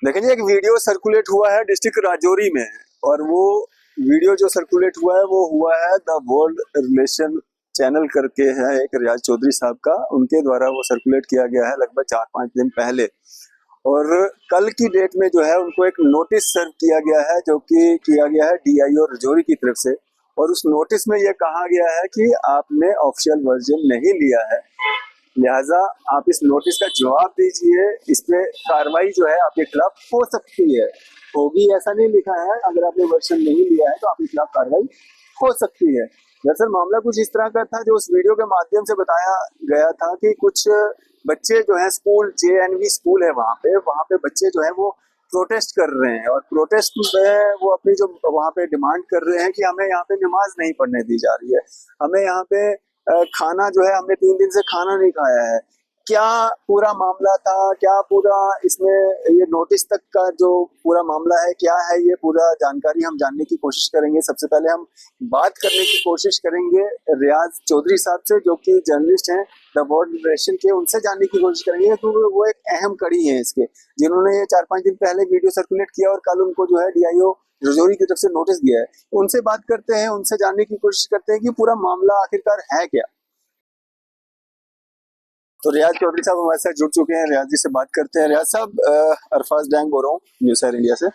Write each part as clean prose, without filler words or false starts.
देखिए एक video circulate हुआ है डिस्ट्रिक्ट राजौरी में, और वो वीडियो जो सर्कुलेट हुआ है वो हुआ है द वर्ल्ड रिलेशन चैनल करके है, एक रियाज चौधरी साहब का, उनके द्वारा वो सर्कुलेट किया गया है लगभग 4-5 दिन पहले। और कल की डेट में जो है उनको एक नोटिस सर्व किया गया है, जो कि किया गया है डीआईओ राजौरी की तरफ से। और उस नोटिस में ये कहा गया है कि आपने ऑफिशियल वर्जन नहीं लिया है, लिहाजा आप इस नोटिस का जवाब दीजिए। इस पे कार्रवाई जो है आपके खिलाफ हो सकती है, होगी ऐसा नहीं लिखा है। अगर आपने वर्षन नहीं लिया है तो आपके खिलाफ कार्रवाई हो सकती है। दरअसल मामला कुछ इस तरह का था, जो उस वीडियो के माध्यम से बताया गया था कि कुछ बच्चे जो है स्कूल, जेएनवी स्कूल है वहाँ पे बच्चे जो है वो प्रोटेस्ट कर रहे हैं, और प्रोटेस्ट में वो अपनी जो वहाँ पे डिमांड कर रहे हैं कि हमें यहाँ पे नमाज नहीं पढ़ने दी जा रही है, हमें यहाँ पे खाना जो है, हमने 3 दिन से खाना नहीं खाया है। क्या पूरा मामला था, क्या पूरा इसमें ये नोटिस तक का जो पूरा मामला है क्या है, ये पूरा जानकारी हम जानने की कोशिश करेंगे। सबसे पहले हम बात करने की कोशिश करेंगे रियाज चौधरी साहब से, जो कि जर्नलिस्ट हैं द वर्ल्ड रिलेशन के, उनसे जानने की कोशिश करेंगे क्योंकि वो एक अहम कड़ी है इसके, जिन्होंने ये 4-5 दिन पहले वीडियो सर्कुलेट किया और कल उनको जो है डीआईओ राजौरी की तरफ से नोटिस दिया है। उनसे बात करते हैं, उनसे जानने की कोशिश करते हैं कि पूरा मामला आखिरकार है क्या। तो रियाज चौधरी साहब हमारे साथ जुड़ चुके हैं, रियाज जी से बात करते हैं। रियाज साहब, अरफाज डैंग बोल रहा हूँ न्यूज़ एयर इंडिया से।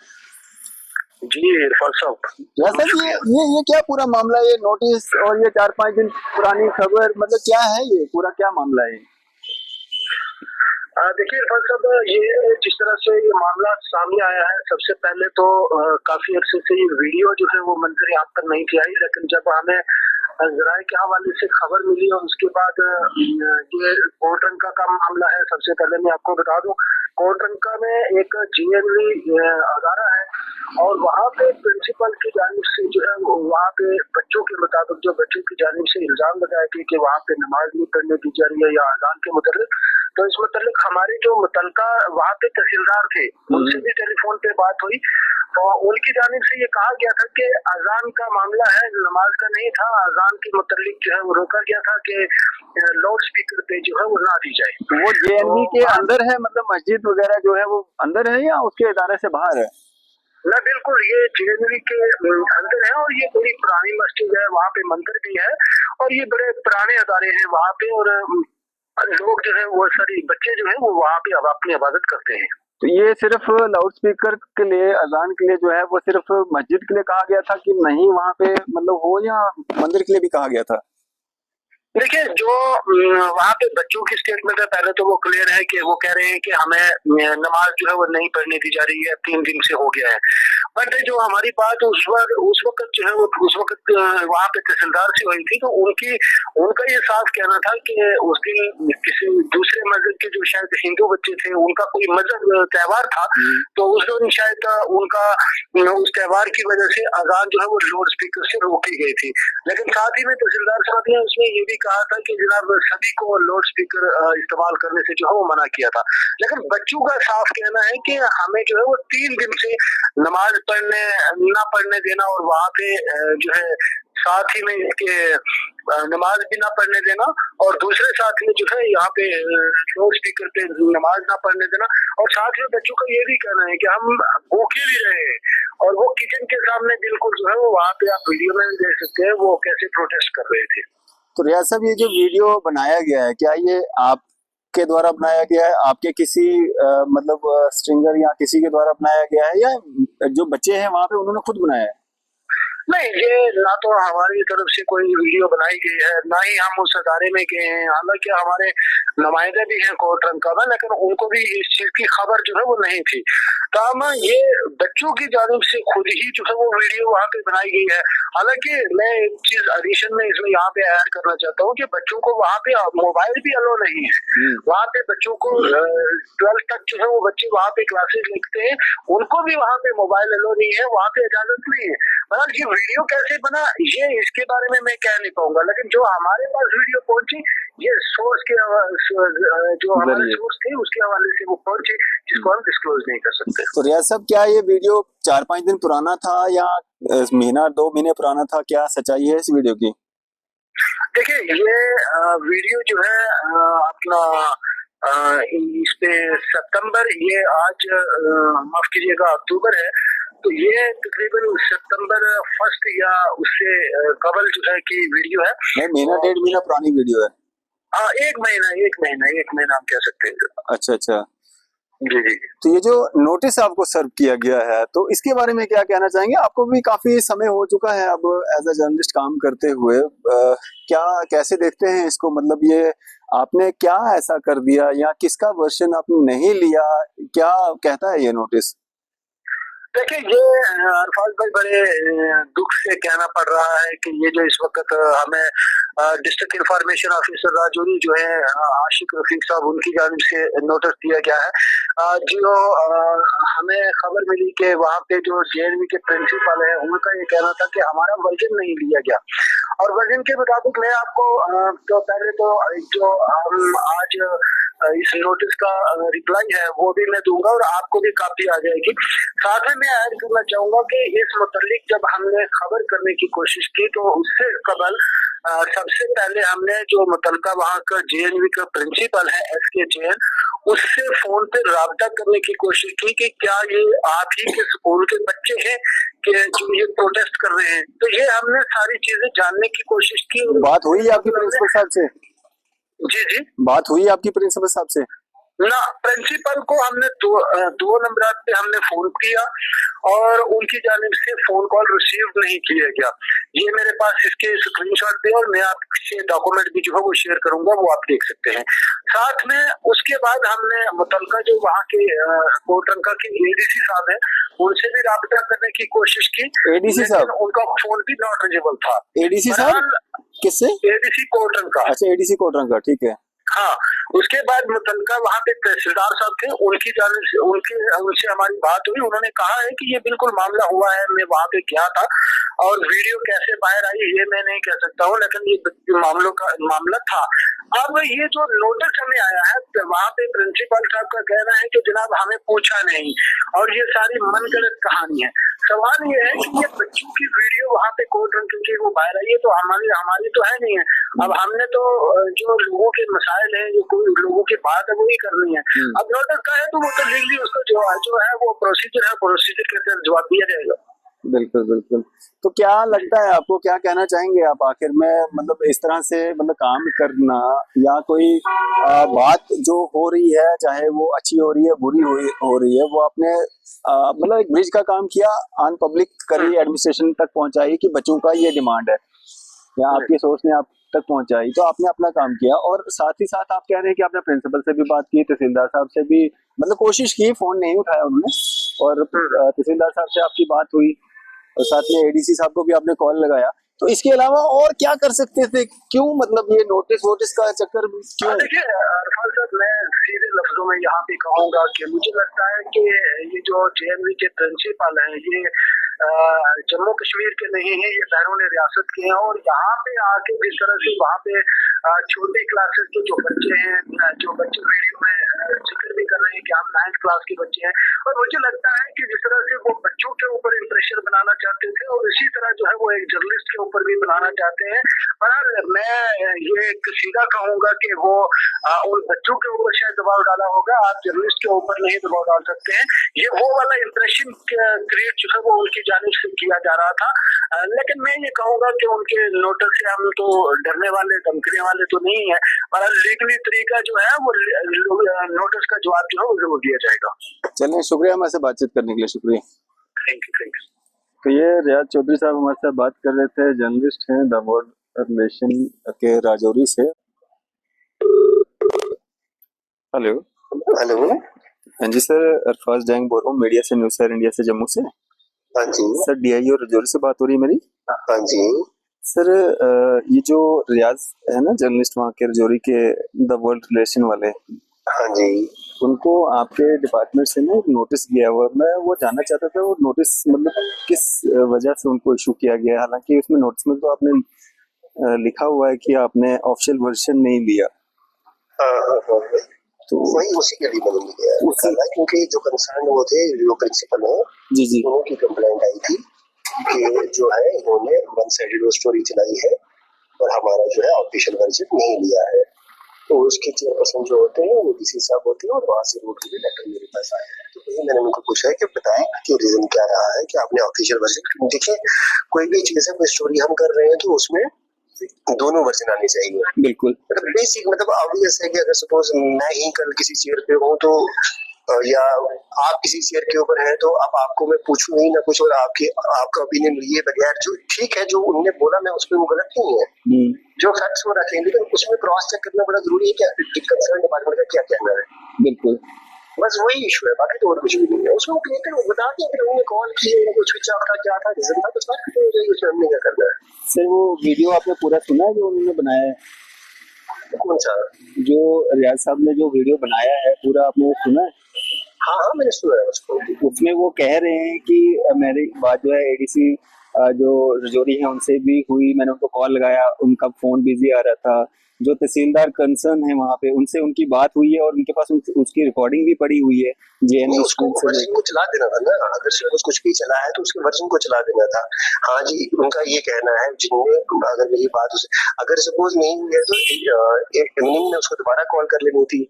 जी इरफान साहब, रियाज साहब, ये क्या पूरा मामला, ये नोटिस और ये 4-5 दिन पुरानी खबर, मतलब क्या है ये पूरा, क्या मामला है? देखिए इरफान साहब, ये जिस तरह से ये मामला सामने आया है, सबसे पहले तो काफी अरसे से ये वीडियो जो है वो मंजर आम तक नहीं थी आई, लेकिन जब हमें जराये के हवाले से खबर मिली और उसके बाद ये कोटरंका का मामला है। सबसे पहले मैं आपको बता दूं, कोटरंका में एक जीएनवी अदारा है और वहाँ पे प्रिंसिपल की जानिब से जो है वहाँ पे बच्चों के मुताबिक जो बच्चों की जानिब से इल्जाम लगाया गया कि वहाँ पे नमाज नहीं पढ़ने दी जा रही है या अजान के मुताबिक। तो इस मुताबिक हमारे जो मुतलका वहाँ पे तहसीलदार थे, उनसे भी टेलीफोन पे बात हुई, तो उनकी जानिब से ये कहा गया था कि अजान का मामला है, नमाज का नहीं था। अजान के मुतालिक जो है वो रोका गया था कि लाउड स्पीकर पे जो है वो ना दी जाए। वो जेएनवी के अंदर है, मतलब मस्जिद वगैरह जो है वो अंदर है या उसके इदारे से बाहर है? ना, बिल्कुल ये जेएनवी के अंदर है और ये बड़ी पुरानी मस्जिद है, वहाँ पे मंदिर भी है और ये बड़े पुराने अदारे हैं वहाँ पे, और लोग जो है वो सारी बच्चे जो है वो वहाँ पे अब अपनी इबादत करते हैं। तो ये सिर्फ लाउड स्पीकर के लिए, अजान के लिए जो है वो सिर्फ मस्जिद के लिए कहा गया था कि नहीं वहाँ पे मतलब हो, या मंदिर के लिए भी कहा गया था? देखिए, जो वहाँ पे बच्चों की स्टेटमेंट है, पहले तो वो क्लियर है कि वो कह रहे हैं कि हमें नमाज जो है वो नहीं पढ़ने दी जा रही है, 3 दिन से हो गया है। बट जो हमारी बात उस वक्त जो है वो उस वक्त वहाँ पे तहसीलदार से हुई थी, तो उनका ये साफ कहना था कि उस दिन किसी दूसरे मस्जिद के जो शायद हिंदू बच्चे थे, उनका कोई मजहब त्योहार था, तो उस दिन शायद उनका उस त्योहार की वजह से अजान जो है वो लाउड स्पीकर से रोकी गई थी। लेकिन साथ ही में तहसीलदार साहब ने उसमें ये भी कहा था कि जनाब सभी को लाउड स्पीकर इस्तेमाल करने से जो है वो मना किया था। लेकिन बच्चों का साफ कहना है कि हमें जो है वो 3 दिन से नमाज ना पढ़ने देना, और वहाँ पे जो है साथ ही में इसके नमाज भी ना पढ़ने देना, और दूसरे साथ में जो है यहाँ पे लाउड स्पीकर पे नमाज ना पढ़ने देना, और साथ में बच्चों का ये भी कहना है कि हम भूखे भी रहे हैं, और वो किचन के सामने बिल्कुल जो है वो वहाँ पे आप वीडियो में भी देख सकते हैं वो कैसे प्रोटेस्ट कर रहे थे। तो रियाज साहब, ये जो वीडियो बनाया गया है, क्या ये आपके द्वारा बनाया गया है, आपके किसी मतलब स्ट्रिंगर या किसी के द्वारा बनाया गया है, या जो बच्चे हैं वहाँ पे उन्होंने खुद बनाया है? नहीं, ये ना तो हमारी तरफ से कोई वीडियो बनाई गई है, ना ही हम उस अदारे में गए हैं। हालांकि हमारे नुमाइंदे भी हैं कोटरंका में, लेकिन उनको भी इस चीज की खबर जो है वो नहीं थी। तो हम ये बच्चों की जानिब से खुद ही जो है वो वीडियो वहाँ पे बनाई गई है। हालांकि मैं एक चीज एडिशन में इसमें यहाँ पे ऐड करना चाहता हूँ कि बच्चों को वहाँ पे मोबाइल भी अलो नहीं है। वहाँ पे बच्चों को 12th तक जो है वो बच्चे वहाँ पे क्लासेस लिखते हैं, उनको भी वहाँ पे मोबाइल अलो नहीं है, वहाँ पे इजाजत नहीं है। मतलब ये वीडियो कैसे बना ये इसके बारे में मैं कह नहीं पाऊंगा, लेकिन जो हमारे पास वीडियो पहुंची ये सोर्स के जो हमारे सोर्स थे उसके हवाले से वो पहुंचे, जिसको हम डिस्क्लोज नहीं कर सकते। तो रियाज साहब, क्या ये वीडियो 4-5 दिन पुराना था या महीना 2 महीने पुराना था, क्या सच्चाई है इस वीडियो की? देखिए, ये वीडियो जो है अपना इस पे सितंबर, ये आज माफ कीजिएगा अक्टूबर है, तो ये तकरीबन सितंबर फर्स्ट या उससे कबल जो है कि वीडियो है। नहीं, महीना 1.5 महीना पुरानी वीडियो है। हाँ, एक महीना हम कह सकते हैं। अच्छा अच्छा। जी जी। तो ये जो नोटिस आपको सर्व किया गया है, तो इसके बारे में क्या कहना चाहेंगे? आपको भी काफी समय हो चुका है अब एज अ जर्नलिस्ट काम करते हुए, क्या कैसे देखते हैं इसको? मतलब ये आपने क्या ऐसा कर दिया या किसका वर्जन आपने नहीं लिया? क्या कहता है ये नोटिस? देखिए, ये अरफाज भाई बड़े दुख से कहना पड़ रहा है कि ये जो इस वक्त हमें डिस्ट्रिक्ट इंफॉर्मेशन ऑफिसर राजौरी जो है आशिक रफीक साहब, उनकी जानिब से नोटिस दिया गया है। जो हमें खबर मिली कि वहाँ पे जो जेएनवी के प्रिंसिपल है, उनका ये कहना था कि हमारा वर्जन नहीं लिया गया, और वर्जन के मुताबिक मैं आपको तो पहले तो जो हम आज इस नोटिस का रिप्लाई है वो भी मैं दूंगा और आपको भी कापी आ जाएगी। साथ में मैं ऐड करना चाहूंगा कि इस मुतालिक जब हमने खबर करने की कोशिश की तो उससे कबल सबसे पहले हमने जो मुतलका वहाँ का जेएनवी का प्रिंसिपल है एसके जैन, उससे फोन पे राब्ता करने की कोशिश की कि क्या ये आप ही के स्कूल के बच्चे हैं कि जो ये प्रोटेस्ट कर रहे हैं। तो ये हमने सारी चीजें जानने की कोशिश की। बात हुई आपकी प्रिंसिपल साहब से? जी जी। बात हुई आपकी प्रिंसिपल साहब से? ना, प्रिंसिपल को हमने दो नंबर पे हमने फोन किया और उनकी जानिब से फोन कॉल रिसीव नहीं किया गया। ये मेरे पास इसके स्क्रीनशॉट भी, और मैं आपसे डॉक्यूमेंट भी जो है वो शेयर करूंगा, वो आप देख सकते हैं। साथ में उसके बाद हमने मुतलका जो वहाँ के कोटरंका के एडीसी साहब है, उनसे भी राब्ता करने की कोशिश की। एडीसी साहब? उनका फोन भी नॉट रीचेबल था। एडीसी साहब किससे? एडीसी कोटरंका। अच्छा, एडीसी कोटरंका, ठीक है। हाँ, उसके बाद मुतलका वहाँ पे तहसीलदार साहब थे, उनकी जानिब से उनसे हमारी बात हुई। उन्होंने कहा है कि ये बिल्कुल मामला हुआ है, मैं वहाँ पे गया था, और वीडियो कैसे बाहर आई ये मैं नहीं कह सकता हूँ, लेकिन ये मामला था। अब ये जो नोटिस हमें आया है, तो वहाँ पे प्रिंसिपल साहब का कहना है कि जनाब हमें पूछा नहीं, और ये सारी मनगढ़ंत कहानी है। सवाल ये है कि ये बच्चों की वीडियो वहाँ पे कोर्ट रंग की वो बाहर आई है, तो हमारी तो है नहीं है। अब हमने तो जो लोगों के मसाइल है, जो कोई लोगों की बात है, वो ही करनी है। अब नोटिस का है तो वो तो लीगली उसका जो है वो प्रोसीजर है, प्रोसीजर के तहत जवाब दिया जाएगा। बिल्कुल बिल्कुल। तो क्या लगता है आपको, क्या कहना चाहेंगे आप आखिर में? मतलब इस तरह से मतलब काम करना, या कोई बात जो हो रही है, चाहे वो अच्छी हो रही है बुरी हो रही है, वो आपने मतलब एक ब्रिज का काम किया, आन पब्लिक करी, एडमिनिस्ट्रेशन तक पहुंचाई कि बच्चों का ये डिमांड है, या आपकी सोच ने आप तक पहुंचाई, तो आपने अपना काम किया। और साथ ही साथ आप कह रहे हैं कि आपने प्रिंसिपल से भी बात की, तहसीलदार साहब से भी मतलब कोशिश की, फोन नहीं उठाया उन्होंने, और तहसीलदार साहब से आपकी बात हुई, और साथ में एडीसी साहब को भी आपने कॉल लगाया। तो इसके अलावा और क्या कर सकते थे? क्यों मतलब ये नोटिस का चक्कर क्यों? देखिए अरफाज साहब, मैं सीधे लफ्जों में यहाँ पे कहूंगा कि मुझे लगता है कि ये जो जेएनवी के प्रिंसिपल हैं, ये जम्मू कश्मीर के नहीं है, ये बैरून रियासत के हैं, और यहाँ पे आके जिस तरह से वहाँ पे छोटे क्लासेस के जो बच्चे हैं, जो बच्चे वीडियो में जिक्र भी कर रहे हैं कि हम 9th क्लास के बच्चे हैं, और मुझे लगता है कि जिस तरह से वो बच्चों के ऊपर इंप्रेशन बनाना चाहते थे, और इसी तरह जो है वो एक जर्नलिस्ट के ऊपर भी बनाना चाहते हैं। बहरहाल मैं ये सीधा कहूंगा कि वो उन बच्चों के ऊपर शायद दबाव डाला होगा, आप जर्नलिस्ट के ऊपर नहीं दबाव डाल सकते हैं। ये वो वाला इंप्रेशन क्रिएट जो है वो उनकी जानिब से किया जा रहा था। लेकिन मैं ये कहूंगा कि उनके नोटिस से हम तो डरने वाले, धमकने वाले तो नहीं है, पर लीगली तरीका जो है वो नोटिस का जवाब जो है वो जरूर दिया जाएगा। चलिए, शुक्रिया हमारे बातचीत करने के लिए। शुक्रिया, थैंक यू। तो ये रियाज चौधरी साहब हमारे साथ बात कर रहे थे, जर्नलिस्ट हैं द वर्ल्ड रिलेशन के राजौरी से। हेलो हेलो, हाँ जी सर, अरफाज जैंग बोल रहा हूँ, मीडिया से, न्यूज़ सर इंडिया से, जम्मू से। हाँ जी सर, डीआईओ राजौरी से बात हो रही है मेरी? हाँ जी सर, ये जो रियाज है ना, जर्नलिस्ट वहाँ के राजौरी के, द वर्ल्ड रिलेशन वाले, हाँ जी, उनको आपके डिपार्टमेंट से ना एक नोटिस गया हुआ, मैं वो जानना चाहता था वो नोटिस मतलब किस वजह से उनको इशू किया गया। हालांकि उसमें नोटिस में तो आपने लिखा हुआ है कि आपने ऑफिशियल वर्जन नहीं लिया। तो वही उसी के लिए बदल गया, क्योंकि जो कंसर्न वो थे, जो प्रिंसिपल है जी जी, उनकी कंप्लेंट आई थी कि जो है इन्होंने वन साइडेड स्टोरी चलाई है और हमारा जो है ऑफिशियल वर्जन नहीं लिया है। तो उसके चेयरपर्सन जो होते हैं वो डीसी साहब होते हैं, और वहां से रोड के लेटर मेरे पास आया है। तो वही मैंने उनको पूछा है कि बताएं कि रीजन क्या रहा है कि आपने ऑफिशियल वर्जन। देखिए कोई भी चीज है, कोई स्टोरी हम कर रहे हैं तो उसमें दोनों वर्जन आनी चाहिए। बिल्कुल मतलब बेसिक, मतलब ऑब्वियस है कि अगर सपोज मैं ही कल किसी चेयर पे हूँ तो या आप किसी चेयर के ऊपर है तो अब आपको मैं पूछूं ही ना कुछ, और आपका ओपिनियन लिए बगैर, जो ठीक है जो उन्होंने बोला मैं उस पर वो गलत नहीं है, जो फैक्ट्स वो रखें, लेकिन उसमें क्रॉस चेक करना बड़ा जरूरी है कि कंसर्न डिपार्टमेंट का क्या कहना है। बिल्कुल बस वही इशू है, बाकी तो और कुछ भी नहीं है। उसमें वो क्लियर वो बता दें कि उन्होंने कॉल की, उनको स्विच ऑफ था, क्या था रीजन था, बस बात खत्म हो जाएगी, उसमें हमने क्या करना है। सर वो वीडियो आपने पूरा सुना है जो उन्होंने बनाया है? कौन सा? जो रियाज साहब ने जो वीडियो बनाया है पूरा आपने वो सुना है? हाँ हाँ मैंने सुना है उसको। उसमें वो कह रहे हैं कि मेरी बात जो है एडीसी जो रजौरी है उनसे भी हुई, मैंने उनको कॉल लगाया, उनका फोन बिजी आ रहा था। जो तहसीलदार कंसर्न है वहाँ पे उनसे उनकी बात हुई है और उनके पास उसकी रिकॉर्डिंग भी पड़ी हुई है जेएनयू उसको स्कूल से। वर्जन को चला देना था ना, अगर सिलेबस कुछ भी चला है तो उसके वर्जन को चला देना था। हाँ जी, उनका ये कहना है जिनने, अगर मेरी बात अगर सपोज नहीं हुई है तो इवनिंग में उसको दोबारा कॉल कर लेनी थी,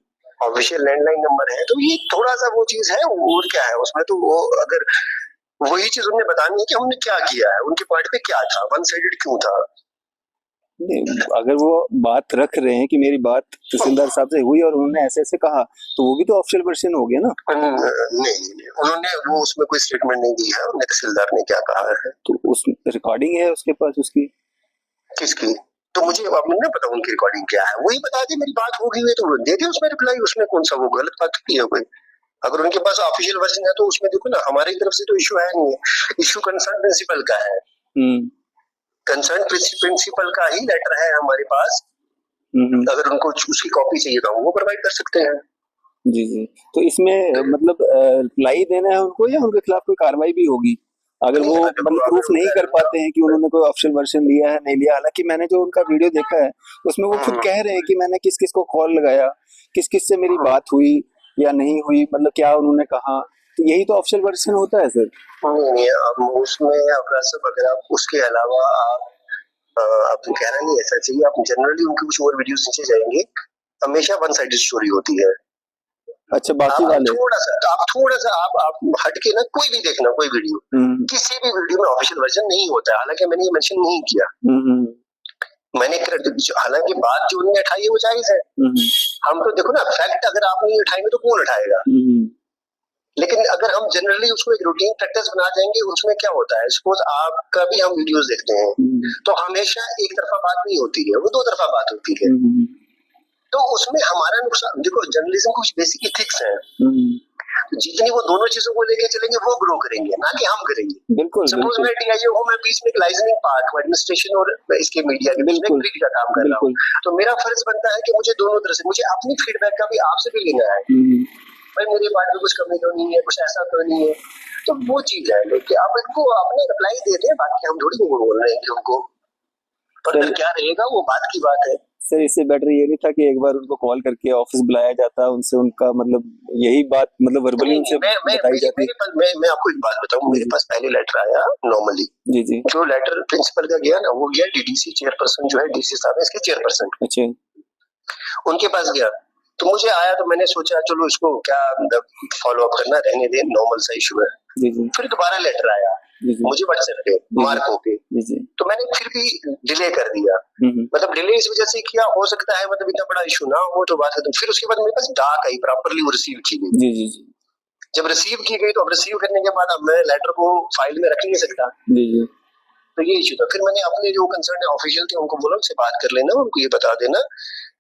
ऑफिशियल लैंडलाइन नंबर है। तो ये थोड़ा सा वो चीज है, और क्या है उसमें, तो वो अगर वही चीज उन्हें बतानी है कि हमने क्या किया है, उनके पार्ट पे क्या था, वन साइडेड क्यों था। अगर वो बात रख रहे हैं कि मेरी बात तहसीलदार साहब से हुई और उन्होंने ऐसे ऐसे कहा, तो वो भी तो ऑफिशियल वर्जन हो गया ना। नहीं, उन्होंने वो उसमें कोई स्टेटमेंट नहीं दी है, उन्हें तहसीलदार ने क्या कहा है। तो उस रिकॉर्डिंग है उसके पास उसकी? किसकी? तो मुझे अब नहीं पता उनकी रिकॉर्डिंग क्या है, वही बता दे मेरी बात हो गई है तो दे दे उसमें रिप्लाई, उसमें कौन सा वो गलत बात की है कोई। अगर उनके पास ऑफिशियल वर्जन है तो उसमें देखो ना, हमारी तरफ से तो इशू है नहीं है, इशू कंसर्न प्रिंसिपल का है। कंसर्न प्रिंसिपल का ही लेटर है हमारे पास। अगर उनको उसकी कॉपी चाहिए तो वो प्रोवाइड कर सकते हैं। जी जी, तो इसमें मतलब रिप्लाई देना है उनको या उनके खिलाफ कोई कार्रवाई भी होगी अगर वो मतलब प्रूफ नहीं कर पाते हैं कि उन्होंने कोई ऑफिशियल वर्जन लिया है नहीं लिया? हालांकि मैंने जो उनका वीडियो देखा है उसमें वो खुद कह रहे हैं कि मैंने किस किस को कॉल लगाया, किस किस से मेरी बात हुई या नहीं हुई, मतलब क्या उन्होंने कहा, तो यही तो ऑफिशियल वर्जन होता है सर। नहीं, अब उसमें अपना सब, अगर आप उसके अलावा आप कहना नहीं ऐसा चाहिए, आप जनरली उनके कुछ और वीडियोस नीचे जाएंगे, हमेशा वन साइडेड स्टोरी होती है। अच्छा, बाकी वाले थोड़ा सा आप हट के ना कोई भी देखना, कोई वीडियो, किसी भी वीडियो में ऑफिशियल वर्जन नहीं होता है। हालांकि मैंने ये मेंशन नहीं किया, मैंने हालांकि बात जो उन्होंने उठाई है वो जायज है। हम तो देखो ना, फैक्ट अगर आप नहीं उठाएंगे तो कौन उठाएगा। लेकिन अगर हम जनरली उसको एक रूटीन प्रैक्टिस बना देंगे, उसमें क्या होता है, सपोज आपका भी हम वीडियोस देखते हैं तो हमेशा एक तरफा बात नहीं होती है, वो दो तरफा बात होती है। तो उसमें हमारा नुकसान, देखो जर्नलिज्म कुछ बेसिक एथिक्स है, जितनी वो दोनों चीजों को लेके चलेंगे वो ग्रो करेंगे, ना कि हम करेंगे। बिल्कुल सपोज मैं डीआईओ हूँ, मैं बीच में एक लाइजनिंग पार्ट एडमिनिस्ट्रेशन और इसके मीडिया के बीच में ब्रिज का काम कर रहा हूँ, तो मेरा फर्ज बनता है कि मुझे दोनों तरह से, मुझे अपनी फीडबैक का भी आपसे भी लेना है, भाई मेरी बात में कुछ कमी तो नहीं है, कुछ ऐसा तो नहीं है। तो वो चीज है, लेकिन आप इनको अपने रिप्लाई देते हैं, बाकी हम थोड़ी बोल रहे हैं कि उनको फर्दर क्या रहेगा, वो बात की बात है। सर इससे बेटर ये नहीं था कि एक बार उनको कॉल करके ऑफिस बुलाया जाता, उनसे उनका मतलब यही बात मतलब वर्बली उनसे बताई जाती। मैं आपको एक बात बताऊं, मेरे पास पहले लेटर आया नॉर्मली, जी जी, जो लेटर प्रिंसिपल का गया ना, वो गया डीडीसी चेयरपर्सन जो है, डीसी साहब इसके चेयरपर्सन, अच्छा, उनके पास गया। तो मुझे आया तो मैंने सोचा चलो इसको क्या फॉलो अप करना, रहने दे, नॉर्मल सा इशू है। जी जी, फिर दोबारा लेटर आया मुझे व्हाट्सएप पे मार्को पे, तो मैंने फिर भी डिले कर दिया। मतलब डिले इस वजह से किया, हो सकता है मतलब इतना बड़ा इशू ना हो तो बात है। तो फिर उसके बाद मेरे पास डाक आई, प्रॉपर्ली वो रिसीव की गई। जी जी जी, जब रिसीव की गई तो अब रिसीव करने के बाद अब मैं लेटर को फाइल में रख नहीं सकता। जी जी, तो ये इशू था। फिर मैंने अपने जो कंसर्न ऑफिशियल थे उनको बोला, उनसे बात कर लेना, उनको ये बता देना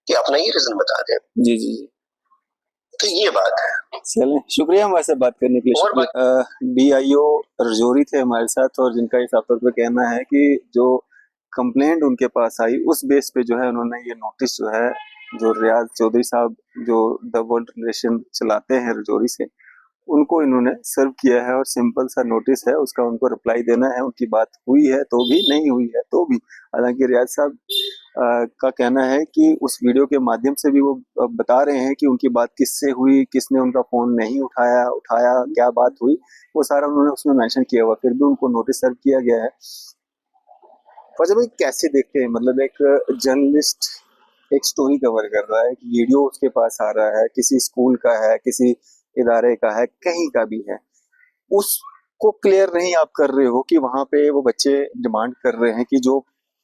कि अपना ये रीजन बता दें। जी जी, तो ये बात है। चलें, शुक्रिया हमारे साथ बात करने के लिए। डीआईओ रजौरी थे हमारे साथ और जिनका इस तौर पे कहना है कि जो कंप्लेंट उनके पास आई उस बेस पे जो है उन्होंने ये नोटिस जो है, जो रियाज चौधरी साहब जो द वर्ल्ड रिलेशन चलाते हैं रजौरी से, उनको इन्होंने सर्व किया है और सिंपल सा नोटिस है, उसका उनको रिप्लाई देना है। उनकी बात हुई है तो भी, नहीं हुई है तो भी। हालांकि रियाज साहब का कहना है कि उस वीडियो के माध्यम से भी वो बता रहे हैं कि उनकी बात किससे हुई, किसने उनका फोन नहीं उठाया, क्या बात हुई, वो सारा उन्होंने उसमें मेंशन किया हुआ, फिर भी उनको नोटिस सर्व किया गया है। फौजा भाई कैसे देखते हैं, मतलब एक जर्नलिस्ट एक स्टोरी कवर कर रहा है, कि वीडियो उसके पास आ रहा है, किसी स्कूल का है, किसी इदारे का है, कहीं का भी है, उसको क्लियर नहीं आप कर रहे हो कि वहां पे वो बच्चे डिमांड कर रहे हैं कि जो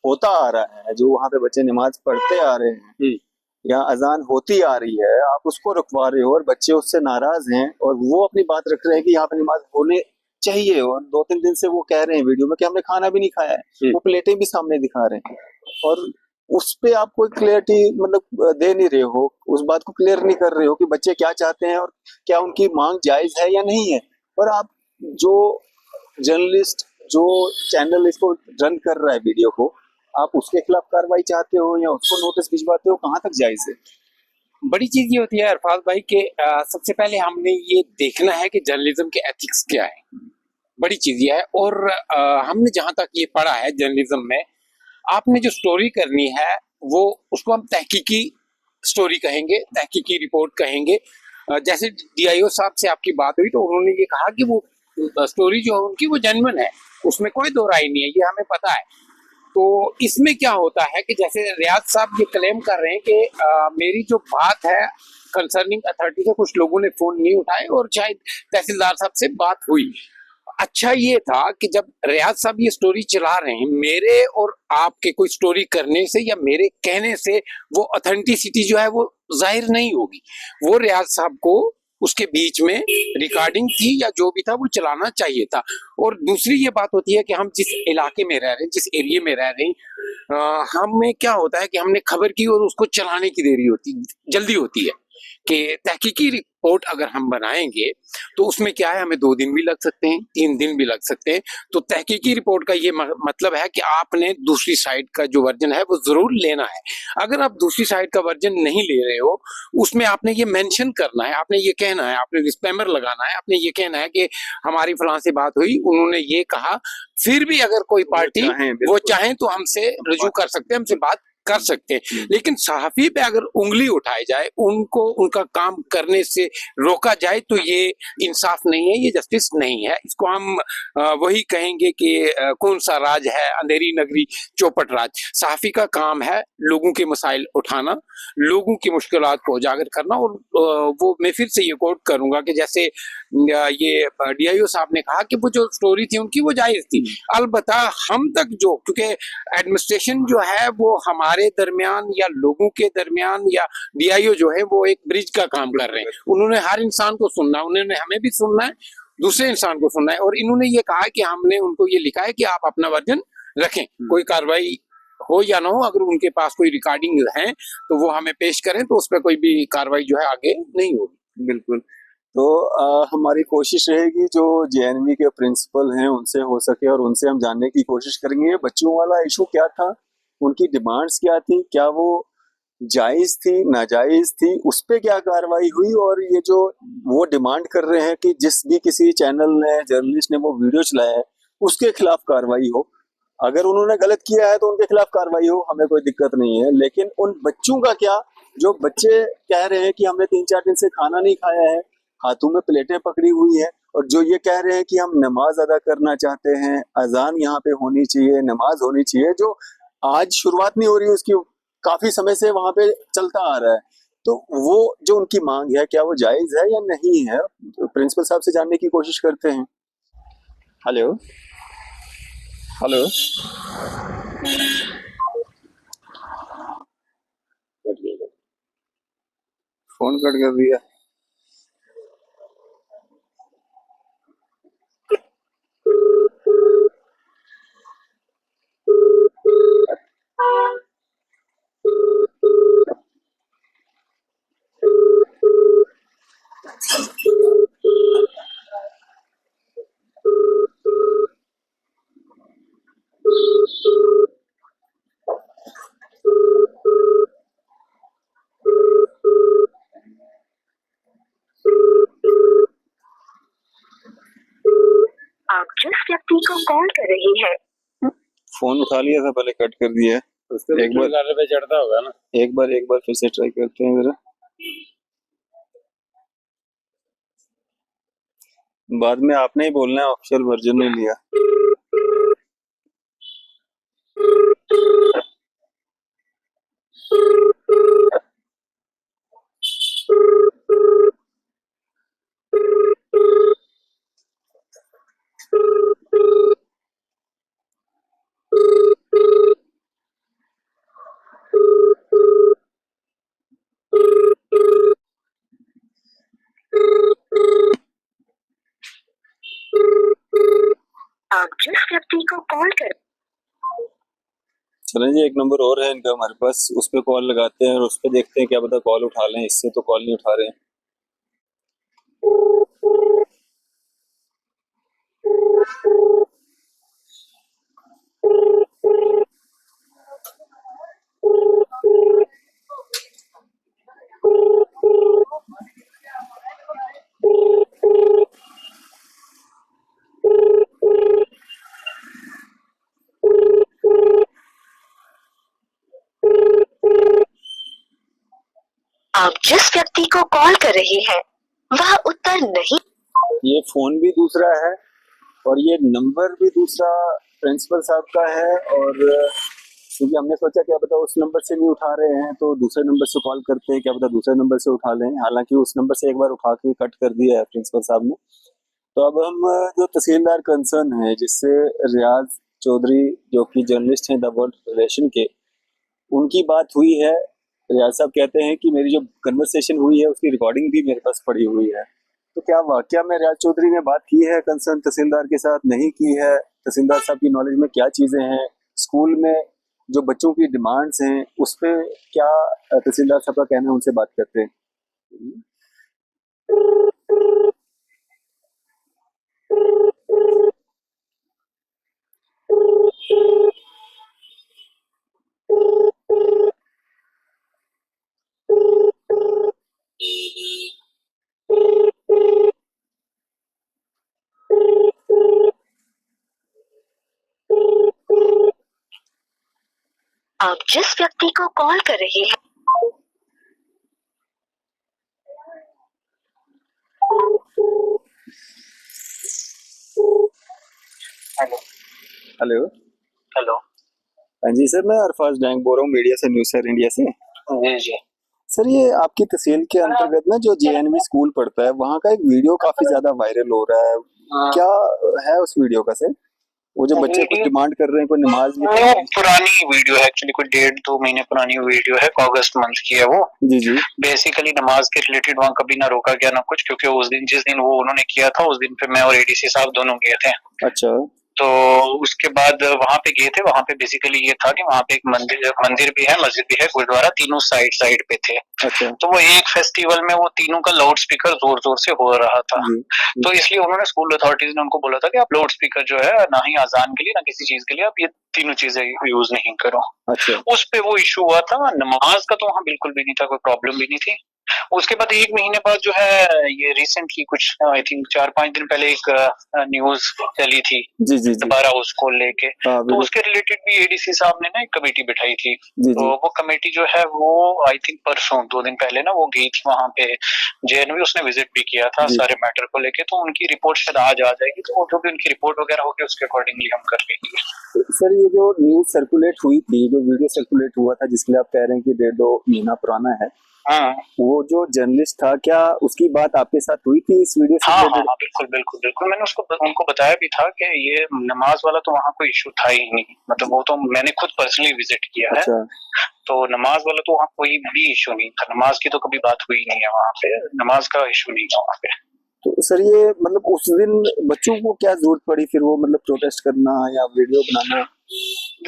होता आ रहा है, जो वहां पे बच्चे नमाज पढ़ते आ रहे हैं या अजान होती आ रही है, आप उसको रुकवा रहे हो और बच्चे उससे नाराज हैं और वो अपनी बात रख रहे हैं कि यहाँ पे नमाज होने चाहिए, और 2-3 दिन से वो कह रहे हैं वीडियो में कि हमने खाना भी नहीं खाया है, वो प्लेटें भी सामने दिखा रहे हैं, और उस पे आप कोई क्लियरिटी मतलब दे नहीं रहे हो, उस बात को क्लियर नहीं कर रहे हो कि बच्चे क्या चाहते हैं और क्या उनकी मांग जायज है या नहीं है। और आप जो जर्नलिस्ट, जो चैनल इसको रन कर रहा है वीडियो को, आप उसके खिलाफ कार्रवाई चाहते हो या उसको नोटिस भिजवाते हो, कहाँ तक जायज है? बड़ी चीज ये होती है अरफाज भाई के सबसे पहले हमने ये देखना है कि जर्नलिज्म के एथिक्स क्या है, बड़ी चीज ये है। और हमने जहां तक ये पढ़ा है जर्नलिज्म में, आपने जो स्टोरी करनी है वो उसको हम तहकीकी स्टोरी कहेंगे, तहकीकी रिपोर्ट कहेंगे। जैसे डीआईओ साहब से आपकी बात हुई तो उन्होंने ये कहा कि वो स्टोरी जो है उनकी वो जेन्युइन है, उसमें कोई दो राय नहीं है, ये हमें पता है। तो इसमें क्या होता है कि जैसे रियाज साहब ये क्लेम कर रहे हैं कि मेरी जो बात है कंसर्निंग अथॉरिटी से कुछ लोगों ने फोन नहीं उठाए और शायद तहसीलदार साहब से बात हुई। अच्छा ये था कि जब रियाज साहब ये स्टोरी चला रहे हैं, मेरे और आपके कोई स्टोरी करने से या मेरे कहने से वो ऑथेंटिसिटी जो है वो जाहिर नहीं होगी। वो रियाज साहब को उसके बीच में रिकॉर्डिंग थी या जो भी था वो चलाना चाहिए था। और दूसरी ये बात होती है कि हम जिस इलाके में रह रहे हैं, जिस एरिया में रह रहे हैं, हमें क्या होता है कि हमने खबर की और उसको चलाने की देरी होती, जल्दी होती है कि तहकीकी रिपोर्ट अगर हम बनाएंगे तो उसमें क्या है, हमें 2 दिन भी लग सकते हैं, 3 दिन भी लग सकते हैं। तो तहकीकी रिपोर्ट का ये मतलब है कि आपने दूसरी साइड का जो वर्जन है वो जरूर लेना है। अगर आप दूसरी साइड का वर्जन नहीं ले रहे हो, उसमें आपने ये मेंशन करना है, आपने ये कहना है, आपने डिस्क्लेमर लगाना है, आपने ये कहना है कि हमारी फलां से बात हुई, उन्होंने ये कहा। फिर भी अगर कोई पार्टी वो चाहे तो हमसे रजू कर सकते हैं, हमसे बात कर सकते हैं। लेकिन सहाफी पे अगर उंगली उठाई जाए, उनको उनका काम करने से रोका जाए, तो ये इंसाफ नहीं है, ये जस्टिस नहीं है। इसको हम वही कहेंगे कि कौन सा राज है, अंधेरी नगरी चौपट राज। सहाफी का काम है लोगों के मसाइल उठाना, लोगों की मुश्किलात को उजागर करना। और वो मैं फिर से ये कोट करूंगा कि जैसे ये डीआईओ साहब ने कहा कि वो जो स्टोरी थी उनकी वो जायज थी। अलबत्ता हम तक जो, क्योंकि एडमिनिस्ट्रेशन जो है वो हमारे दरमियान या लोगों के दरमियान, या डीआईओ जो है वो एक ब्रिज का काम कर रहे हैं। उन्होंने हर इंसान को सुनना, उन्होंने हमें भी सुनना है, दूसरे इंसान को सुनना है। और इन्होंने ये कहा कि हमने उनको ये लिखा है कि आप अपना वर्जन रखें, कोई कार्रवाई हो या ना हो, अगर उनके पास कोई रिकॉर्डिंग है तो वो हमें पेश करें, तो उस पर कोई भी कार्रवाई जो है आगे नहीं होगी। बिल्कुल। तो हमारी कोशिश रहेगी जो जेएनवी के प्रिंसिपल हैं उनसे हो सके, और उनसे हम जानने की कोशिश करेंगे बच्चों वाला इशू क्या था, उनकी डिमांड्स क्या थी, क्या वो जायज थी, नाजायज थी, उस पे क्या कार्रवाई हुई, और ये जो वो डिमांड कर रहे हैं कि जिस भी किसी चैनल ने, जर्नलिस्ट ने वो वीडियो चलाया है उसके खिलाफ कार्रवाई हो। अगर उन्होंने गलत किया है तो उनके खिलाफ कार्रवाई हो, हमें कोई दिक्कत नहीं है। लेकिन उन बच्चों का क्या, जो बच्चे कह रहे हैं कि हमने 3-4 दिन से खाना नहीं खाया है, हाथों में प्लेटें पकड़ी हुई है, और जो ये कह रहे हैं कि हम नमाज अदा करना चाहते हैं, अजान यहाँ पे होनी चाहिए, नमाज होनी चाहिए, जो आज शुरुआत नहीं हो रही, उसकी काफी समय से वहां पे चलता आ रहा है। तो वो जो उनकी मांग है, क्या वो जायज है या नहीं है, तो प्रिंसिपल साहब से जानने की कोशिश करते हैं। हेलो हेलो, फोन कट कर दिया। आप जिस व्यक्ति को कॉल कर रहे हैं, फोन उठा लिया था, पहले कट कर दिया है। एक बार पे चढ़ता होगा ना, एक बार फिर से ट्राई करते हैं जरा। बाद में आपने ही बोलना है, ऑफिशियल वर्जन नहीं लिया। आप जिस व्यक्ति को कॉल कर चलें जी, एक नंबर और है इनका हमारे पास, उस पर कॉल लगाते हैं और उस पर देखते हैं क्या पता कॉल उठा लें। इससे तो कॉल नहीं उठा रहे हैं। आप जिस व्यक्ति को कॉल कर रहे हैं वह उत्तर नहीं। ये फोन भी दूसरा है और ये नंबर भी दूसरा प्रिंसिपल साहब का है, और क्योंकि हमने सोचा क्या पता उस नंबर से नहीं उठा रहे हैं तो दूसरे नंबर से कॉल करते हैं, क्या पता दूसरे नंबर से उठा लें। हालांकि उस नंबर से एक बार उठा के कट कर दिया है प्रिंसिपल साहब ने। तो अब हम जो तहसीलदार कंसर्न है, जिससे रियाज चौधरी जो कि जर्नलिस्ट हैं द वर्ल्ड रिलेशन के, उनकी बात हुई है। रियाज साहब कहते हैं कि मेरी जो कन्वर्सेशन हुई है उसकी रिकॉर्डिंग भी मेरे पास पड़ी हुई है। तो क्या वाकया में रियाज चौधरी ने बात की है कंसर्न तहसीलदार के साथ, नहीं की है? तहसीलदार साहब की नॉलेज में क्या चीजें हैं? स्कूल में जो बच्चों की डिमांड्स हैं उस पर क्या तहसीलदार साहब का कहना है? उनसे बात करते हैं। आप जिस व्यक्ति को कॉल कर रहे हैं हेलो हेलो। हेलो। हाँ जी सर, मैं अरफाज डैंग बोल रहा हूँ मीडिया से, न्यूज़ सर इंडिया से। जी जी। सर ये आपकी तहसील के अंतर्गत ना जो जेएनवी स्कूल पड़ता है, वहाँ का एक वीडियो काफी ज्यादा वायरल हो रहा है। क्या है उस वीडियो का सर? वो जो बच्चे कुछ डिमांड कर रहे हैं, कोई नमाज भी वो पुरानी वीडियो है, एक्चुअली कोई 1.5-2 महीने पुरानी वीडियो है, अगस्त मंथ की है वो। जी जी। बेसिकली नमाज के रिलेटेड वहाँ कभी ना रोका गया ना कुछ, क्योंकि उस दिन जिस दिन वो उन्होंने किया था उस दिन पे मैं और एडीसी साहब दोनों गए थे। अच्छा। तो उसके बाद वहाँ पे गए थे, वहाँ पे बेसिकली ये था कि वहाँ पे एक मंदिर भी है, मस्जिद भी है, गुरुद्वारा, तीनों साइड पे थे। अच्छा। तो वो एक फेस्टिवल में वो तीनों का लाउड स्पीकर जोर जोर से हो रहा था। तो इसलिए उन्होंने स्कूल अथॉरिटीज ने उनको बोला था कि आप लाउड स्पीकर जो है ना ही अजान के लिए ना किसी चीज के लिए आप ये तीनों चीजें यूज नहीं करो। अच्छा। उस पे वो इशू हुआ था। नमाज का तो वहाँ बिल्कुल भी नहीं था, कोई प्रॉब्लम भी नहीं थी। उसके बाद 1 महीने बाद जो है ये रिसेंटली कुछ आई थिंक 4-5 दिन पहले एक न्यूज चली थी जी जी दोबारा उसको लेके। तो उसके रिलेटेड भी एडीसी साहब ने ना एक कमेटी बिठाई थी। तो वो कमेटी जो है वो आई थिंक परसों 2 दिन पहले ना वो गई थी वहां पे जेएनवी, उसने विजिट भी किया था सारे मैटर को लेके। तो उनकी रिपोर्ट शायद आज आ जाएगी, तो जो भी उनकी रिपोर्ट वगैरह होगी उसके अकॉर्डिंगली हम कर लेंगे। सर ये जो न्यूज सर्कुलेट हुई थी, जो वीडियो सर्कुलेट हुआ था जिसके लिए आप कह रहे हैं कि 1.5-2 महीना पुराना है, वो जो जर्नलिस्ट था, क्या उसकी बात आपके साथ हुई थी इस वीडियो से? हाँ, बिल्कुल बिल्कुल बिल्कुल। मैंने उनको बताया भी था कि ये नमाज वाला तो वहाँ कोई इशू था ही नहीं, मतलब वो तो मैंने खुद पर्सनली विजिट किया है। तो नमाज वाला तो वहाँ कोई भी इशू नहीं था, नमाज की तो कभी बात हुई नहीं है वहाँ पे, नमाज का इशू नहीं था वहाँ पे। तो सर ये मतलब उस दिन बच्चों को क्या जरूरत पड़ी फिर वो मतलब प्रोटेस्ट करना या वीडियो बनाना?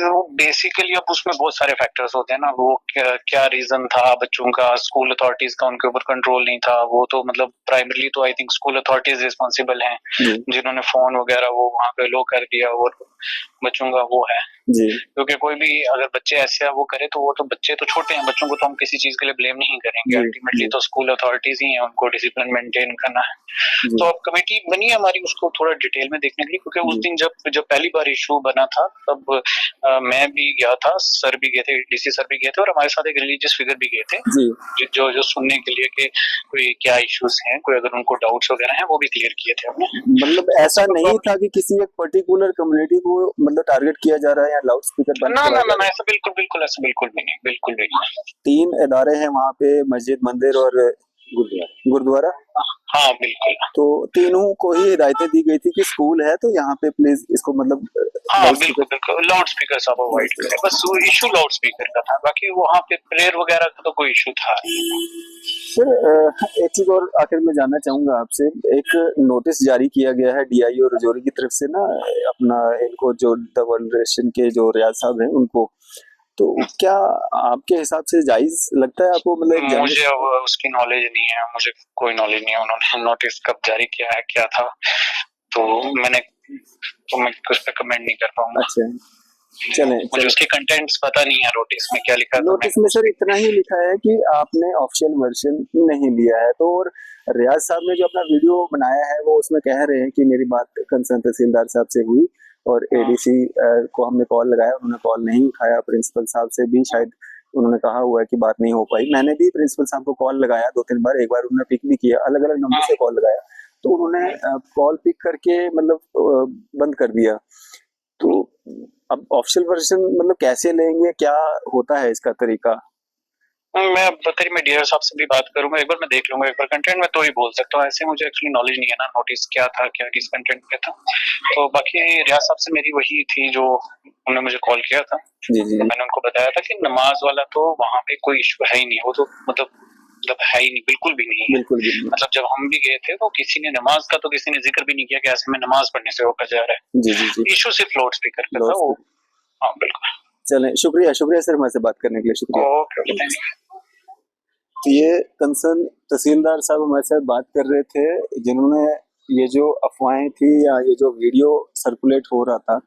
वो बेसिकली अब उसमें बहुत सारे फैक्टर्स होते हैं ना, वो क्या रीजन था बच्चों का, स्कूल अथॉरिटीज का उनके ऊपर कंट्रोल नहीं था। वो तो मतलब प्राइमरली तो I think school authorities responsible हैं, जिन्होंने फोन वगैरह वो वहाँ पे लो कर दिया, और बच्चों का वो है जी। क्योंकि कोई भी अगर बच्चे ऐसे वो करे तो वो तो बच्चे तो छोटे हैं, बच्चों को तो हम किसी चीज के लिए ब्लेम नहीं करेंगे। अल्टीमेटली तो स्कूल अथॉरिटीज ही हैं, उनको डिसिप्लिन मेंटेन करना है। तो अब कमेटी बनी है हमारी उसको थोड़ा डिटेल में देखने के लिए, क्योंकि उस दिन जब पहली बार इशू बना था तब मैं भी गया था, सर भी गए थे, डीसी सर भी गए थे, और हमारे साथ एक रिलीजियस फिगर भी गए थे जो सुनने के लिए कि कोई क्या इश्यूज हैं, कोई अगर उनको डाउट्स वगैरह हैं वो भी क्लियर किए थे हमने। मतलब ऐसा नहीं था कि किसी एक पर्टिकुलर कम्युनिटी को मतलब टारगेट किया जा रहा है या लाउड स्पीकर बंद ना ना ना, ऐसा बिल्कुल भी नहीं। 3 इदारे हैं वहाँ पे, मस्जिद, मंदिर और गुरुद्वारा। हाँ बिल्कुल। तो तीनों को ही हिदायतें दी गई थी कि स्कूल है तो यहाँ पे प्लीज इसको मतलब हाँ बिल्कुल बिल्कुल, लाउड स्पीकर सब अवॉइड करें, बस इशू लाउड स्पीकर का था, बाकी वहाँ पे प्रेयर वगैरह का तो कोई इशू था नहीं। सर एक चीज और आखिर में जानना चाहूंगा आपसे, एक नोटिस जारी किया गया है डीआईओ राजौरी की तरफ से ना, अपना इनको जो द वर्ल्ड रेशन के जो रियाज साहब हैं उनको, तो क्या आपके हिसाब से जायज लगता है आपको? मतलब मुझे अब उसकी नॉलेज नहीं है, मुझे कोई नॉलेज नहीं है उन्होंने नोटिस कब जारी किया है, क्या था, तो मैं उस पर कमेंट नहीं कर पाऊंगा। अच्छा, चलें, मुझे उसके कंटेंट्स पता नहीं है नोटिस में क्या लिखा है। नोटिस में सर इतना ही लिखा है कि आपने ऑफिशियल वर्जन नहीं लिया है। तो और रियाज साहब ने जो अपना वीडियो बनाया है वो उसमें कह रहे हैं कि मेरी बात कंसर्न तहसीलदार साहब से हुई और एडीसी को हमने कॉल लगाया, उन्होंने कॉल नहीं उठाया। प्रिंसिपल साहब से भी शायद उन्होंने कहा हुआ है कि बात नहीं हो पाई। मैंने भी प्रिंसिपल साहब को कॉल लगाया 2-3 बार, एक बार उन्होंने पिक भी किया, अलग अलग नंबर से कॉल लगाया तो उन्होंने कॉल पिक करके मतलब बंद कर दिया। तो अब ऑफिशियल वर्जन मतलब कैसे लेंगे, क्या होता है इसका तरीका? मैं बकरी में डीआर साहब से भी बात करूंगा, एक बार मैं देख लूंगा, एक बार कंटेंट में तो ही बोल सकता हूँ, ऐसे मुझे एक्चुअली नॉलेज नहीं है ना नोटिस क्या था, क्या किस कंटेंट पे था। तो बाकी रियाज साहब से मेरी वही थी जो उन्होंने मुझे कॉल किया था। जी जी, तो मैंने उनको बताया था कि नमाज वाला तो वहाँ पे कोई इशू है ही नहीं, वो तो मतलब है ही नहीं, बिल्कुल भी नहीं है। बिल्कुल भी नहीं। मतलब जब हम भी गए थे तो किसी ने नमाज का तो किसी ने जिक्र भी नहीं किया कि ऐसे में नमाज पढ़ने से रोका जा रहा है। जी जी जी, इशू सिर्फ लाउड स्पीकर का था वो। हाँ बिल्कुल। चलें, शुक्रिया सर हमारे से बात करने के लिए, शुक्रिया। Okay, thank you. तो ये कंसर्न तहसीलदार साहब हमारे साथ बात कर रहे थे, जिन्होंने ये जो अफवाहें थी या ये जो वीडियो सर्कुलेट हो रहा था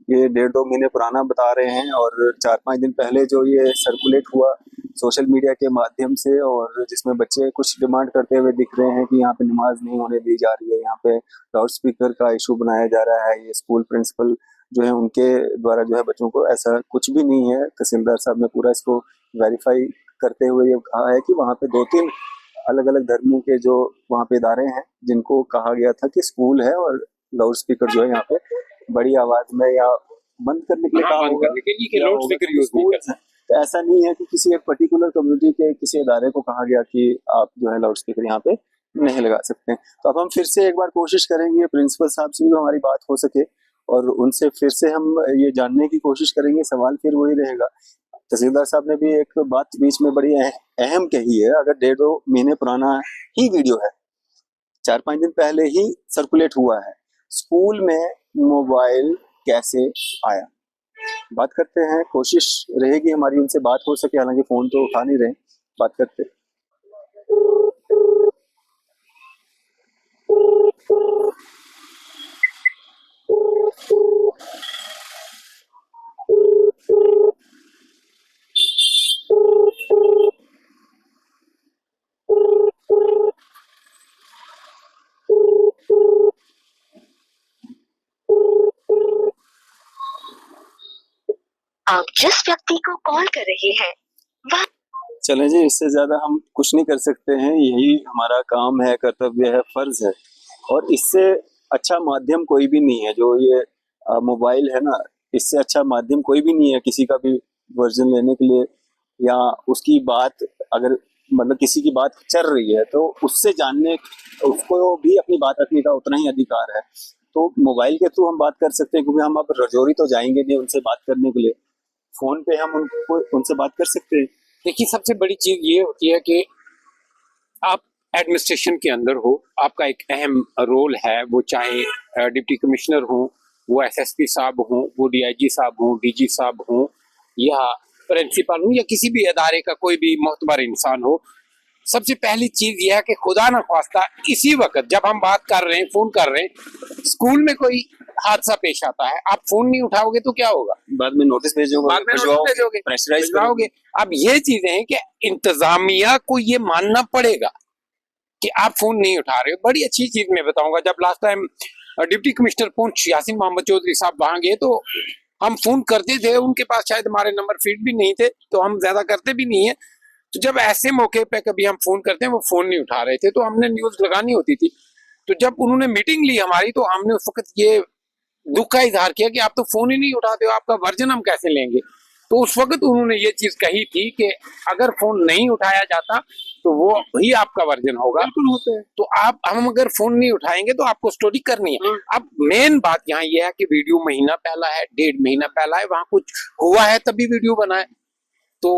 ये 1.5-2 महीने पुराना बता रहे हैं, और 4-5 दिन पहले जो ये सर्कुलेट हुआ सोशल मीडिया के माध्यम से, और जिसमें बच्चे कुछ डिमांड करते हुए दिख रहे हैं कि यहाँ पे नमाज नहीं होने दी जा रही है, यहाँ पे लाउड स्पीकर का इशू बनाया जा रहा है, ये स्कूल प्रिंसिपल जो है उनके द्वारा जो है बच्चों को, ऐसा कुछ भी नहीं है। तहसीलदार साहब ने पूरा इसको वेरीफाई करते हुए ये कहा है कि वहाँ पे 2-3 अलग अलग धर्मों के जो वहाँ पे इदारे हैं जिनको कहा गया था कि स्कूल है और लाउड स्पीकर जो है यहाँ पे बड़ी आवाज में या बंद करने के लिए कहा होगा कि लाउड स्पीकर यूज नहीं करना। तो ऐसा नहीं है कि किसी एक पर्टिकुलर कम्युनिटी के किसी इदारे को कहा गया कि आप जो है लाउड स्पीकर यहाँ पे नहीं लगा सकते हैं। तो अब हम फिर से एक बार कोशिश करेंगे प्रिंसिपल साहब से भी हमारी बात हो सके और उनसे फिर से हम ये जानने की कोशिश करेंगे। सवाल फिर वही रहेगा, तहसीलदार साहब ने भी एक बात बीच में बड़ी अहम कही है, अगर 1.5-2 महीने पुराना ही वीडियो है, 4-5 दिन पहले ही सर्कुलेट हुआ है, स्कूल में मोबाइल कैसे आया? बात करते हैं, कोशिश रहेगी हमारी उनसे बात हो सके, हालांकि फोन तो उठा नहीं रहे, बात करते। आप जिस व्यक्ति को कॉल कर रहे हैं वह चलें जी, इससे ज्यादा हम कुछ नहीं कर सकते हैं, यही हमारा काम है, कर्तव्य है, फर्ज है, और इससे अच्छा माध्यम कोई भी नहीं है। जो ये मोबाइल है ना, इससे अच्छा माध्यम कोई भी नहीं है किसी का भी वर्जन लेने के लिए, या उसकी बात अगर मतलब किसी की बात चल रही है तो उससे जानने, उसको भी अपनी बात रखने का उतना ही अधिकार है। तो मोबाइल के थ्रू हम बात कर सकते हैं, क्योंकि हम अब राजौरी तो जाएंगे नहीं उनसे बात करने के लिए, फोन पे हम उनसे बात कर सकते हैं। देखिए, सबसे बड़ी चीज ये होती है कि आप एडमिनिस्ट्रेशन के अंदर हो, आपका एक अहम रोल है, वो चाहे डिप्टी कमिश्नर हो, वो एसएसपी साहब हो, वो डीआईजी साहब हो, डीजी साहब हो, या प्रिंसिपल हो, या किसी भी अदारे का कोई भी मोहतबर इंसान हो। सबसे पहली चीज यह है कि खुदा न खास्ता इसी वक्त जब हम बात कर रहे हैं, फोन कर रहे हैं, स्कूल में कोई हादसा पेश आता है, आप फोन नहीं उठाओगे तो क्या होगा? बाद में नोटिस भेजोगे, प्रेशराइज करोगे। अब ये चीजें हैं कि इंतजामिया को ये मानना पड़ेगा कि आप फोन नहीं उठा रहे हो। बड़ी अच्छी चीज मैं बताऊंगा, जब last time deputy commissioner Poonch Yasin Mohammad Chaudhary sahab वहां गए तो हम फोन करते थे, उनके पास शायद हमारे नंबर फीड भी नहीं थे, तो हम ज्यादा करते भी नहीं है। तो जब ऐसे मौके पे कभी हम फोन करते हैं, वो फोन नहीं उठा रहे थे, तो हमने न्यूज लगानी होती थी। तो जब उन्होंने मीटिंग ली हमारी, तो हमने उस वक्त ये दुख का इजहार किया कि आप तो फोन ही नहीं उठाते हो, आपका वर्जन हम कैसे लेंगे। तो उस वक्त उन्होंने ये चीज कही थी कि अगर फोन नहीं उठाया जाता तो वो ही आपका वर्जन होगा। बिल्कुल होता है। तो हम अगर फोन नहीं उठाएंगे तो आपको स्टोरी करनी है। अब मेन बात यहाँ ये है कि वीडियो महीना पहला है, 1.5 महीना पहला है, वहां कुछ हुआ है तभी वीडियो बनाए। तो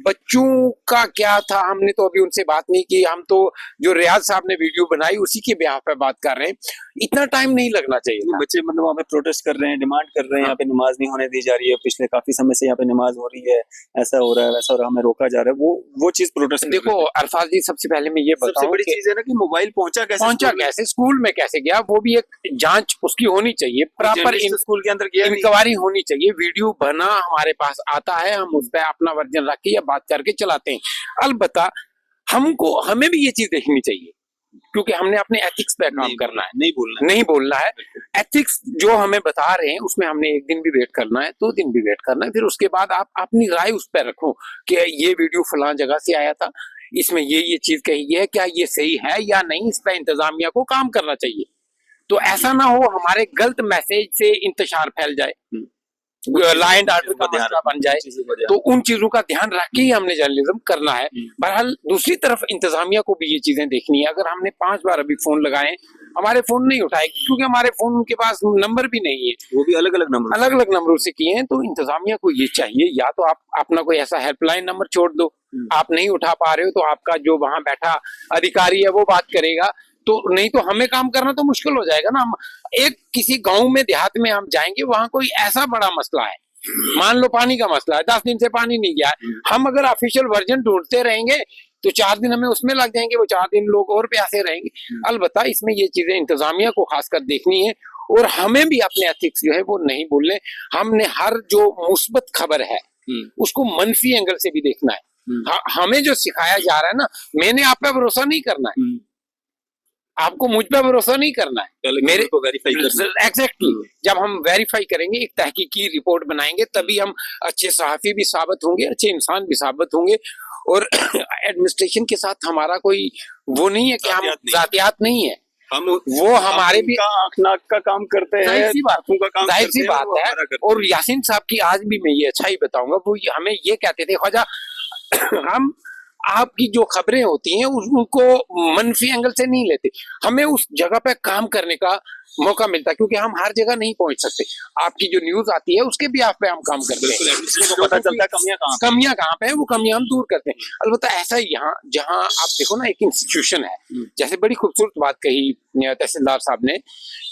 बच्चों का क्या था, हमने तो अभी उनसे बात नहीं की। हम तो जो रियाज साहब ने वीडियो बनाई उसी के ब्याह पे बात कर रहे हैं। इतना टाइम नहीं लगना चाहिए था। बच्चे मतलब वहाँ पे प्रोटेस्ट कर रहे हैं, डिमांड कर रहे हैं, यहाँ पे नमाज नहीं होने दी जा रही है, पिछले काफी समय से यहाँ पे नमाज हो रही है, ऐसा हो रहा है वैसा हो रहा है, हमें रोका जा रहा है, वो चीज प्रोटेस्ट। देखो अरफाज जी, सबसे पहले मैं ये बताऊं, सबसे बड़ी चीज है ना कि मोबाइल पहुंचा कैसे, स्कूल में कैसे गया, वो भी एक जांच उसकी होनी चाहिए, प्रॉपर स्कूल के अंदर इंक्वायरी होनी चाहिए। वीडियो बना हमारे पास आता है, हम उस पर अपना वर्जन रख के या बात करके चलाते हैं। अलबत्ता हमें भी ये चीज देखनी चाहिए, क्योंकि हमने अपने एथिक्स पे काम करना है, नहीं बोलना है। एथिक्स जो हमें बता रहे हैं उसमें हमने 1 दिन भी वेट करना है, 2 दिन भी वेट करना है, फिर उसके बाद आप अपनी राय उस पर रखो कि ये वीडियो फलां जगह से आया था, इसमें ये चीज कही है, क्या ये सही है या नहीं, इस पर इंतजामिया को काम करना चाहिए। तो ऐसा ना हो हमारे गलत मैसेज से इंतशार फैल जाए, लॉ एंड ऑर्डर का मसला बन जाए। तो उन चीजों का ध्यान रख के ही हमने जर्नलिज्म करना है। बहरहाल दूसरी तरफ इंतजामिया को भी ये चीजें देखनी है। अगर हमने 5 बार अभी फोन लगाए, हमारे फोन नहीं उठाए क्योंकि हमारे फोन उनके पास नंबर भी नहीं है, वो भी अलग अलग नंबरों से किए हैं। तो इंतजामिया को ये चाहिए, या तो आप अपना कोई ऐसा हेल्पलाइन नंबर छोड़ दो, आप नहीं उठा पा रहे हो तो आपका जो वहां बैठा अधिकारी है वो बात करेगा, तो नहीं तो हमें काम करना तो मुश्किल हो जाएगा ना। हम एक किसी गांव में देहात में हम जाएंगे, वहां कोई ऐसा बड़ा मसला है, मान लो पानी का मसला है, 10 दिन से पानी नहीं गया है, हम अगर ऑफिशियल वर्जन ढूंढते रहेंगे तो 4 दिन हमें उसमें लग जाएंगे, वो 4 दिन लोग और प्यासे रहेंगे। अलबत्ता इसमें ये चीजें इंतजामिया को खासकर देखनी है, और हमें भी अपने एथिक्स जो है वो नहीं भूलने। हमने हर जो मुस्बत खबर है उसको मनफी एंगल से भी देखना है। हमें जो सिखाया जा रहा है ना, मैंने आप पे भरोसा नहीं करना है, आपको मुझ पे भरोसा नहीं करना है, मेरे को वेरीफाई करना। एग्जैक्टली, जब हम वेरीफाई करेंगे, एक तहकीकी रिपोर्ट बनाएंगे, तभी हम अच्छे सहाफी भी साबित होंगे, अच्छे इंसान भी साबित होंगे। और एडमिनिस्ट्रेशन के साथ हमारा कोई वो नहीं है कि हम जातियात नहीं है, हम वो हमारे भी आँख नाक का काम करते हैं, जाहिर सी बात है। और और यासीन साहब की आज भी मैं ये अच्छा ही बताऊंगा, वो हमें ये कहते थे, ख्वाजा हम आपकी जो खबरें होती हैं उनको मनफी एंगल से नहीं लेते, हमें उस जगह पे काम करने का मौका मिलता है, क्योंकि हम हर जगह नहीं पहुंच सकते। आपकी जो न्यूज आती है उसके भी आप पे हम काम करते हैं, तो पता चलता है कमियां कहाँ पे है, वो कमियां हम दूर करते हैं। अलबत्ता ऐसा ही यहाँ जहाँ आप देखो ना, एक इंस्टीट्यूशन है, जैसे बड़ी खूबसूरत बात कही तहसीलदार साहब ने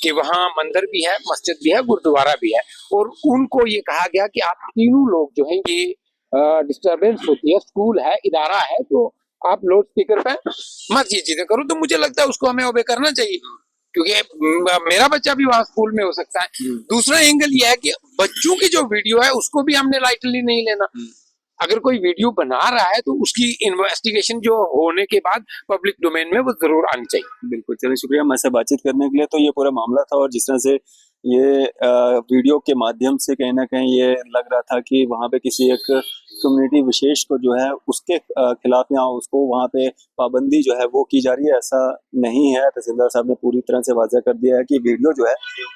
कि वहाँ मंदिर भी है, मस्जिद भी है, गुरुद्वारा भी है, और उनको ये कहा गया कि आप तीनों लोग जो है ये डिस्टर्बेंस होती है, स्कूल है, इदारा है, तो आप लाउड स्पीकर पे मत ये चीजें करो। तो मुझे लगता है उसको हमें ओबे करना चाहिए, क्योंकि मेरा बच्चा भी वहां स्कूल में हो सकता है। दूसरा एंगल यह है कि बच्चों की जो वीडियो है उसको भी हमने लाइटली नहीं लेना। अगर कोई वीडियो बना रहा है तो उसकी इन्वेस्टिगेशन जो होने के बाद पब्लिक डोमेन में वो जरूर आनी चाहिए। बिल्कुल, चलिए शुक्रिया हमारे बातचीत करने के लिए। तो ये पूरा मामला था, और जिस तरह से ये वीडियो के माध्यम से कहीं ना कहीं ये लग रहा था कि वहाँ पे किसी एक कम्युनिटी विशेष को जो है उसके खिलाफ या उसको वहाँ पे पाबंदी जो है वो की जा रही है, ऐसा नहीं है। तहसीलदार साहब ने पूरी तरह से वाज़ह कर दिया है कि वीडियो जो है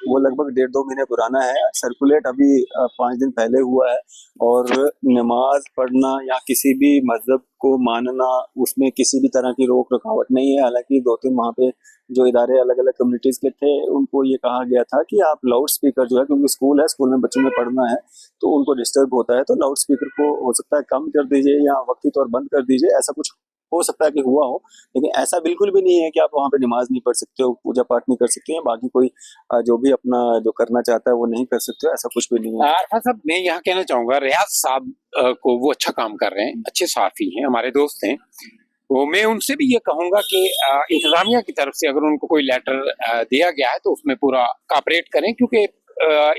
वो लगभग 1.5-2 महीने पुराना है, सर्कुलेट अभी 5 दिन पहले हुआ है, और नमाज पढ़ना या किसी भी मजहब को मानना उसमें किसी भी तरह की रोक रुकावट नहीं है। हालांकि 2-3 वहाँ पे जो इदारे अलग अलग कम्युनिटीज के थे उनको ये कहा गया था कि आप लाउड स्पीकर जो है, क्योंकि स्कूल है, स्कूल में बच्चों में पढ़ना है तो उनको डिस्टर्ब होता है, तो लाउड स्पीकर को हो सकता है कम कर दीजिए या वक्ती तौर बंद कर दीजिए, ऐसा कुछ हो सकता है कि हुआ हो। लेकिन ऐसा बिल्कुल भी नहीं है कि आप वहाँ पे नमाज नहीं पढ़ सकते हो, पूजा पाठ नहीं कर सकते हैं, बाकी कोई जो भी अपना जो करना चाहता है वो नहीं कर सकते हो, ऐसा कुछ भी नहीं है। साहब मैं यहाँ कहना चाहूंगा, रियाज साहब को वो अच्छा काम कर रहे हैं, अच्छे साफी हैं, हमारे दोस्त हैं, तो मैं उनसे भी ये कहूंगा कि इंतजामिया की तरफ से अगर उनको कोई लेटर दिया गया है तो उसमें पूरा कॉपरेट करें, क्योंकि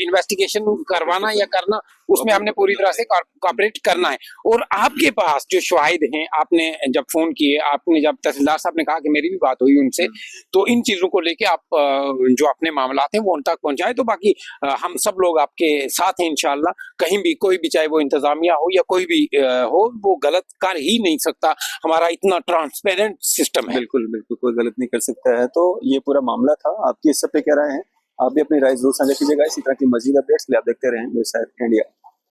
इन्वेस्टिगेशन करवाना या करना उसमें हमने पूरी तरह से कॉपरेट करना है। और आपके पास जो शवाहिद हैं, आपने जब फोन किए, आपने जब तहसीलदार साहब ने कहा कि मेरी भी बात हुई उनसे, तो इन चीजों को लेके आप जो अपने मामलात हैं वो उन तक पहुंचाएं। तो बाकी हम सब लोग आपके साथ हैं इंशाल्लाह। कहीं भी कोई भी, चाहे वो इंतजामिया हो या कोई भी हो, वो गलत कर ही नहीं सकता, हमारा इतना ट्रांसपेरेंट सिस्टम है। बिल्कुल बिल्कुल, कोई गलत नहीं कर सकता है। तो ये पूरा मामला था, आपकी इस सब पे क्या राय है? आप भी अपनी राय जरूर साझा कीजिएगा। इसी तरह की मजीद अपडेट्स के लिए आप देखते रहें न्यूज़ इंडिया।